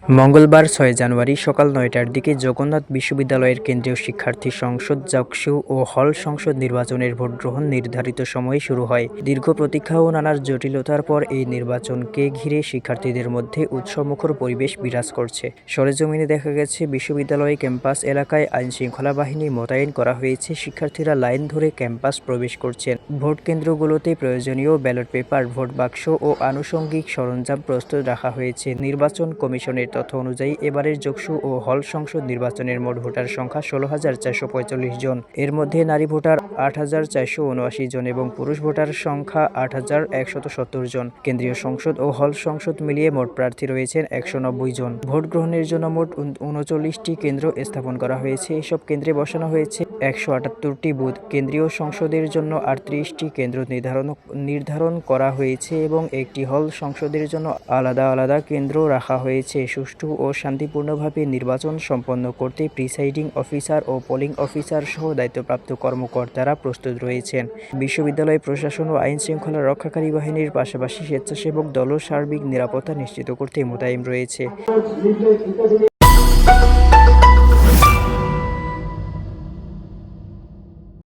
মঙ্গলবার ৬ জানুয়ারি সকাল ৯টার দিকে জগন্নাথ বিশ্ববিদ্যালয়ের কেন্দ্রীয় শিক্ষার্থী সংসদ জাকসু ও হল সংসদ নির্বাচনের ভোটগ্রহণ নির্ধারিত সময়ে শুরু হয়। দীর্ঘ প্রতীক্ষা ও নানার জটিলতার পর এই নির্বাচনকে ঘিরে শিক্ষার্থীদের মধ্যে উৎসবমুখর পরিবেশ বিরাজ করছে। সরেজমিনে দেখা গেছে, বিশ্ববিদ্যালয় ক্যাম্পাস এলাকায় আইনশৃঙ্খলা বাহিনী মোতায়েন করা হয়েছে। শিক্ষার্থীরা লাইন ধরে ক্যাম্পাস প্রবেশ করছেন। ভোট কেন্দ্রগুলোতে প্রয়োজনীয় ব্যালট পেপার, ভোট বাক্স ও আনুষঙ্গিক সরঞ্জাম প্রস্তুত রাখা হয়েছে। নির্বাচন কমিশনের তথ্য অনুযায়ী এবারের জাকসু ও হল সংসদ নির্বাচনের মোট ভোটার সংখ্যা ১৬,৪৪৫ জন। এর মধ্যে নারী ভোটার ৮,৪৭৯ জন এবং পুরুষ ভোটার সংখ্যা ৮,১৭০ জন। কেন্দ্রীয় সংসদ ও হল সংসদ মিলিয়ে মোট প্রার্থী রয়েছেন ১৯০ জন। ভোট গ্রহণের জন্য মোট ৩৯টি কেন্দ্র স্থাপন করা হয়েছে। এসব কেন্দ্রে বসানো হয়েছে ১৭৮টি বুথ। কেন্দ্রীয় সংসদের জন্য ৩৮টি কেন্দ্র নির্ধারণ করা হয়েছে এবং একটি হল সংসদের জন্য আলাদা কেন্দ্র রাখা হয়েছে। সুষ্ঠু ও শান্তিপূর্ণভাবে নির্বাচন সম্পন্ন করতে প্রিসাইডিং অফিসার ও পোলিং অফিসার সহ দায়িত্বপ্রাপ্ত কর্মকর্তারা প্রস্তুত রয়েছেন। বিশ্ববিদ্যালয় প্রশাসন ও আইনশৃঙ্খলা রক্ষাকারী বাহিনীর পাশাপাশি স্বেচ্ছাসেবক দলও সার্বিক নিরাপত্তা নিশ্চিত করতে মোতায়েন রয়েছে।